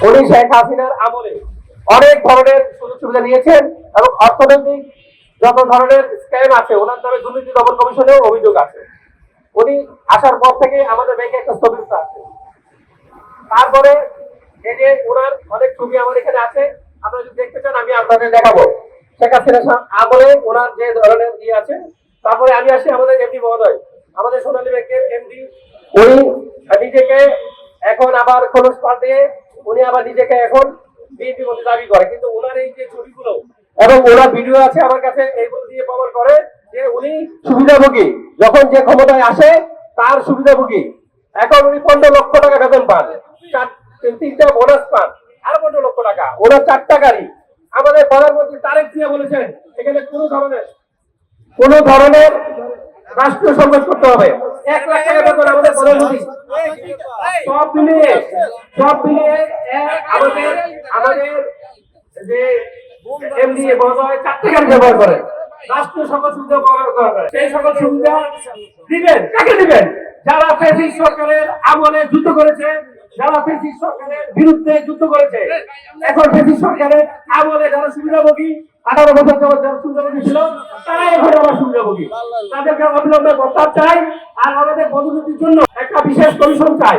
উনি শেখ হাসিনার আমলে অনেক ধরনের সুযোগ সুবিধা নিয়েছেন এবং অর্থনৈতিক যত ধরনের স্ক্যাম আছে ওনার নামে দুর্নীতি দমন কমিশনেও অভিযোগ আছে। উনি আসার পর থেকে আমাদের ব্যাংকে একটা স্থগিত আছে। তারপরে এই যে ওনার অনেক ছবি আমার এখানে আছে, আপনারা যদি দেখতে চান আমি আপনাদের দেখাবো শেখ হাসিনা আমলে ওনার যে ধরনের ইয়ে আছে। তারপরে আমি আসি আমাদের এমডি মহোদয়, আমাদের সোনালী ব্যাংকের এমডি। উনি নিজেকে এখন আবার খোলস পাল্টে উনি আবার নিজেকে এখন বিএনপি মধ্যে দাবি করে, কিন্তু ওনার এই যে ছবিগুলো এবং ওনার ভিডিও আছে আমার কাছে, এইগুলো দিয়ে প্রমাণ করে যে উনি সুবিধাভোগী। যখন যে ক্ষমতায় আসে তার সুবিধাভোগী। এখন উনি 15 লক্ষ টাকা বেতন পান, 3টা বোনাস পান, আরো 15 লক্ষ টাকা, ওনার 4টা গাড়ি। আমাদের প্রধানমন্ত্রী তারেক জিয়া বলেছেন এখানে কোন ধরনের রাষ্ট্রীয় সম্পদ করতে হবে। 1 লাখ টাকা বেতন আমাদের প্রধানমন্ত্রী। সব মিলিয়ে আমাদের যে এমডি মহোদয় 4টা গাড়ি ব্যবহার করেন, রাষ্ট্রীয় সকল সুবিধা ব্যবহার করেন। সেই সকল সুবিধা দিবেন কাকে দিবেন? যারা ফ্যাসিস্ট সরকারের আমলে যুদ্ধ করেছে, যারা ফ্যাসিস্ট সরকারের বিরুদ্ধে যুদ্ধ করেছে, এখন ফ্যাসিস্ট সরকারের আমলে যারা সুবিধাভোগী 18 বছর যাবত যারা সুবিধাভোগী ছিল তারাই এখন আবার সুবিধাভোগী। তাদেরকে অবিলম্বে প্রস্তাব চাই আর আমাদের পদোন্নতির জন্য একটা বিশেষ কমিশন চাই।